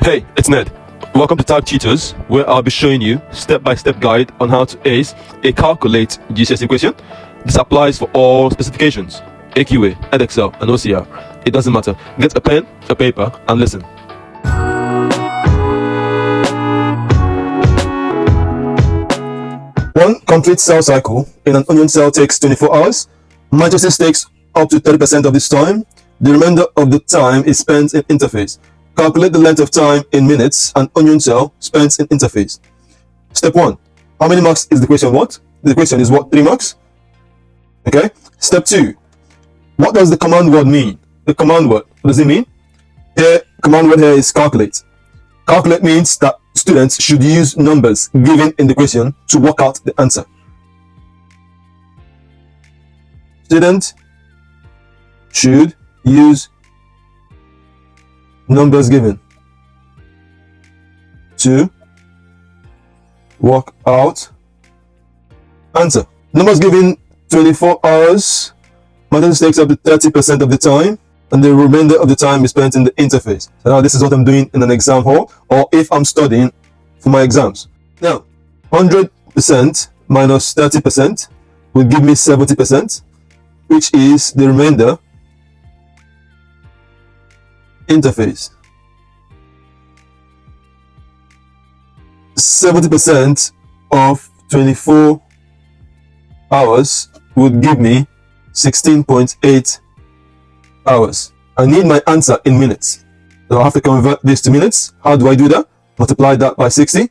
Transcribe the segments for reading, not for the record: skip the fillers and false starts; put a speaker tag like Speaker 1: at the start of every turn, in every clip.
Speaker 1: Hey, it's Ned. Welcome to Type Tutors, where I'll be showing you step-by-step guide on how to ace a calculate GCSE question. This applies for all specifications, AQA, EdExcel, and OCR. It doesn't matter. Get a pen, a paper, and listen. One complete cell cycle in an onion cell takes 24 hours. Mitosis takes up to 30% of this time. The remainder of the time is spent in interphase. Calculate the length of time in minutes an onion cell spends in interphase. Step 1. How many marks is the question what? The question is what? 3 marks? Okay. Step 2. What does the command word mean? The command word, what does it mean? Here, command word here is calculate. Calculate means that students should use numbers given in the question to work out the answer. Student should use numbers given to work out answer. Numbers given 24 hours. Mitosis takes up to 30% of the time, and the remainder of the time is spent in the interphase. So now this is what I'm doing in an exam hall, or if I'm studying for my exams. Now, 100% minus 30% will give me 70%, which is the remainder interphase. 70% of 24 hours would give me 16.8 hours. I need my answer in minutes. So I have to convert this to minutes. How do I do that? Multiply that by 60.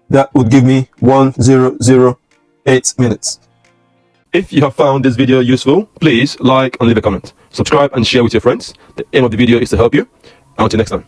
Speaker 1: That would give me 1008 minutes. If you have found this video useful, please like and leave a comment. Subscribe and share with your friends. The aim of the video is to help you. Until next time.